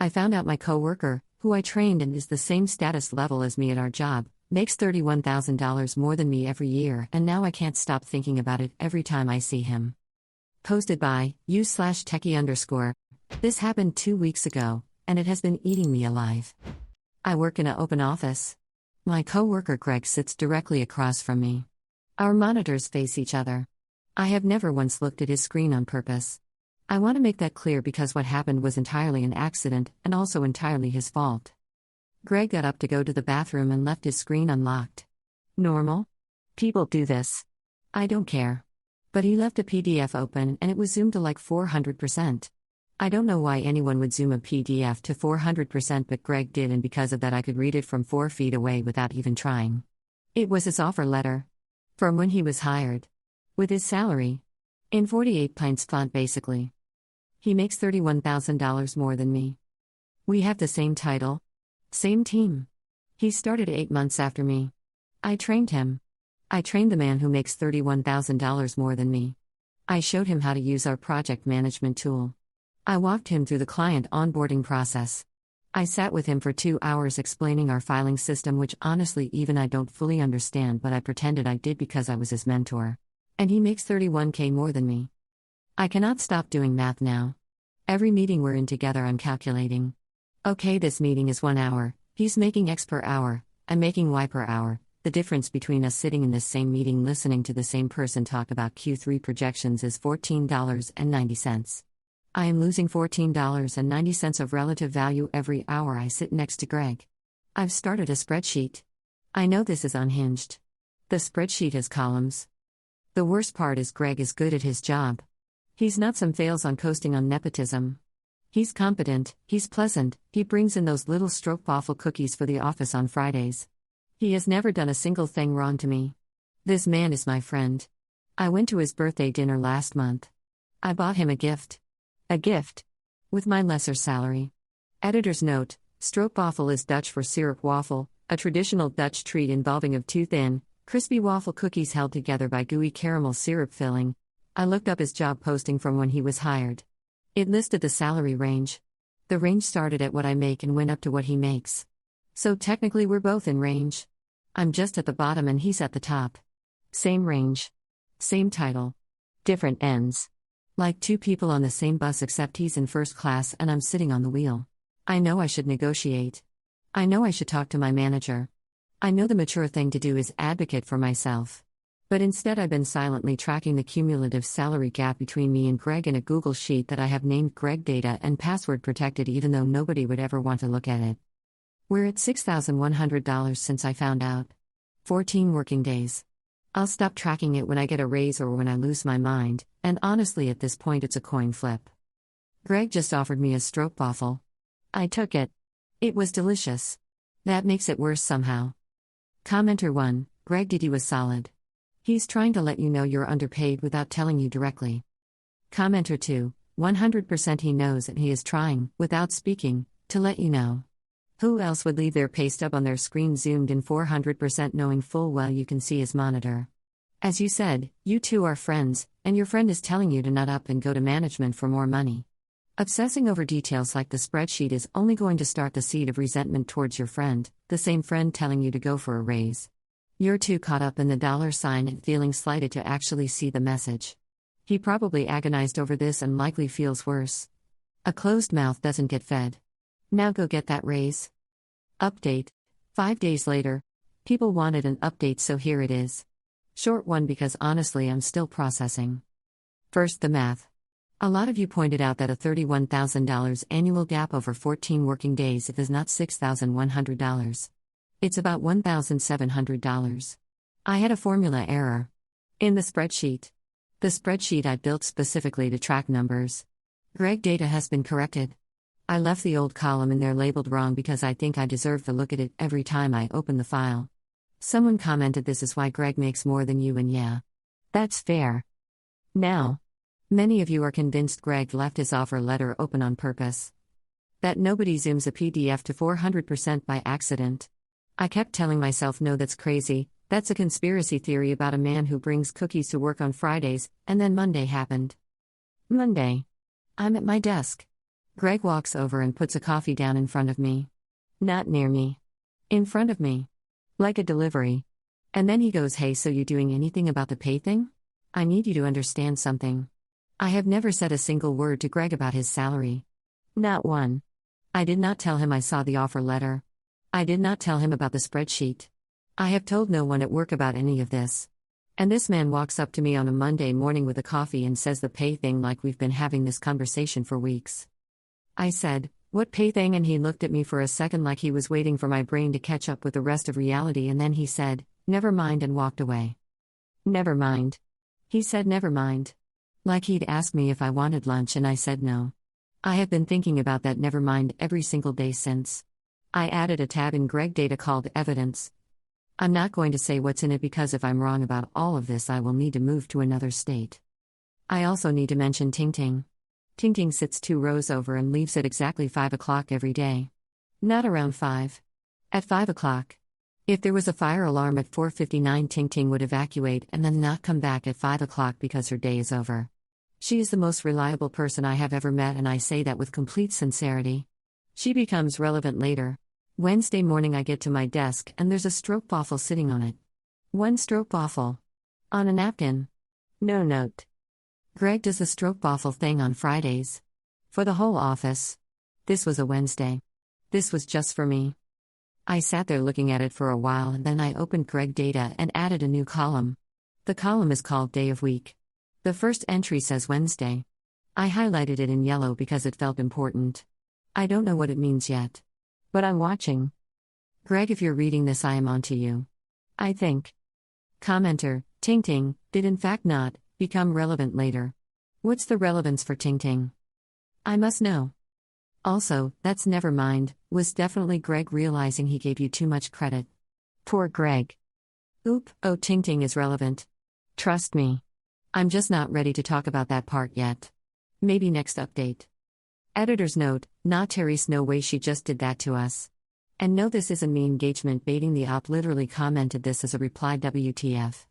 I found out my coworker, who I trained and is the same status level as me at our job, makes $31,000 more than me every year, and now I can't stop thinking about it every time I see him. Posted by /techie_. This happened 2 weeks ago, and it has been eating me alive. I work in an open office. My coworker Greg sits directly across from me. Our monitors face each other. I have never once looked at his screen on purpose. I want to make that clear because what happened was entirely an accident and also entirely his fault. Greg got up to go to the bathroom and left his screen unlocked. Normal? People do this. I don't care. But he left a PDF open and it was zoomed to like 400%. I don't know why anyone would zoom a PDF to 400%, but Greg did, and because of that I could read it from 4 feet away without even trying. It was his offer letter. From when he was hired. With his salary. In 48 pints font basically. He makes $31,000 more than me. We have the same title. Same team. He started 8 months after me. I trained him. I trained the man who makes $31,000 more than me. I showed him how to use our project management tool. I walked him through the client onboarding process. I sat with him for 2 hours explaining our filing system, which honestly even I don't fully understand, but I pretended I did because I was his mentor. And he makes $31K more than me. I cannot stop doing math now. Every meeting we're in together I'm calculating. Okay, this meeting is 1 hour, he's making X per hour, I'm making Y per hour. The difference between us sitting in this same meeting listening to the same person talk about Q3 projections is $14.90. I am losing $14.90 of relative value every hour I sit next to Greg. I've started a spreadsheet. I know this is unhinged. The spreadsheet has columns. The worst part is Greg is good at his job. He's not some fails on coasting on nepotism. He's competent, he's pleasant, he brings in those little stroopwafel cookies for the office on Fridays. He has never done a single thing wrong to me. This man is my friend. I went to his birthday dinner last month. I bought him a gift. A gift. With my lesser salary. Editor's note, stroopwafel is Dutch for syrup waffle, a traditional Dutch treat involving of 2 thin, crispy waffle cookies held together by gooey caramel syrup filling. I looked up his job posting from when he was hired. It listed the salary range. The range started at what I make and went up to what he makes. So technically we're both in range. I'm just at the bottom and he's at the top. Same range. Same title. Different ends. Like 2 people on the same bus except he's in first class and I'm sitting on the wheel. I know I should negotiate. I know I should talk to my manager. I know the mature thing to do is advocate for myself. But instead I've been silently tracking the cumulative salary gap between me and Greg in a Google sheet that I have named Greg Data and password protected, even though nobody would ever want to look at it. We're at $6,100 since I found out. 14 working days. I'll stop tracking it when I get a raise or when I lose my mind, and honestly at this point it's a coin flip. Greg just offered me a stroopwafel. I took it. It was delicious. That makes it worse somehow. Commenter 1, Greg did you a solid. He's trying to let you know you're underpaid without telling you directly. Commenter 2, 100% he knows and he is trying, without speaking, to let you know. Who else would leave their pay stub on their screen zoomed in 400% knowing full well you can see his monitor? As you said, you two are friends, and your friend is telling you to nut up and go to management for more money. Obsessing over details like the spreadsheet is only going to start the seed of resentment towards your friend, the same friend telling you to go for a raise. You're too caught up in the $sign and feeling slighted to actually see the message. He probably agonized over this and likely feels worse. A closed mouth doesn't get fed. Now go get that raise. Update. 5 days later. People wanted an update, so here it is. Short one because honestly I'm still processing. First, the math. A lot of you pointed out that a $31,000 annual gap over 14 working days is not $6,100. It's about $1,700. I had a formula error. In the spreadsheet. The spreadsheet I built specifically to track numbers. Greg data has been corrected. I left the old column in there labeled wrong because I think I deserve to look at it every time I open the file. Someone commented this is why Greg makes more than you, and yeah. That's fair. Now. Many of you are convinced Greg left his offer letter open on purpose. That nobody zooms a PDF to 400% by accident. I kept telling myself no, that's crazy, that's a conspiracy theory about a man who brings cookies to work on Fridays, and then Monday happened. Monday. I'm at my desk. Greg walks over and puts a coffee down in front of me. Not near me. In front of me. Like a delivery. And then he goes, "Hey, so you doing anything about the pay thing? I need you to understand something." I have never said a single word to Greg about his salary. Not one. I did not tell him I saw the offer letter. I did not tell him about the spreadsheet. I have told no one at work about any of this. And this man walks up to me on a Monday morning with a coffee and says the pay thing like we've been having this conversation for weeks. I said, "What pay thing?" And he looked at me for a second like he was waiting for my brain to catch up with the rest of reality, and then he said, "Never mind," and walked away. Never mind. He said never mind. Like he'd asked me if I wanted lunch and I said no. I have been thinking about that never mind every single day since. I added a tab in Greg data called evidence. I'm not going to say what's in it because if I'm wrong about all of this I will need to move to another state. I also need to mention Ting Ting. Ting Ting sits 2 rows over and leaves at exactly 5 o'clock every day. Not around 5. At 5 o'clock. If there was a fire alarm at 4:59, Ting Ting would evacuate and then not come back at 5 o'clock because her day is over. She is the most reliable person I have ever met, and I say that with complete sincerity. She becomes relevant later. Wednesday morning I get to my desk and there's a stroopwafel sitting on it. 1 stroopwafel. On a napkin. No note. Greg does the stroopwafel thing on Fridays. For the whole office. This was a Wednesday. This was just for me. I sat there looking at it for a while and then I opened Greg data and added a new column. The column is called Day of Week. The first entry says Wednesday. I highlighted it in yellow because it felt important. I don't know what it means yet. But I'm watching. Greg, if you're reading this, I am on to you. I think. Commenter, Ting Ting, did in fact not become relevant later. What's the relevance for Ting Ting? I must know. Also, that's never mind, was definitely Greg realizing he gave you too much credit. Poor Greg. Oop, oh, Ting Ting is relevant. Trust me. I'm just not ready to talk about that part yet. Maybe next update. Editor's note, nah Therese, no way, she just did that to us. And no, this isn't me engagement baiting, the op literally commented this as a reply, WTF.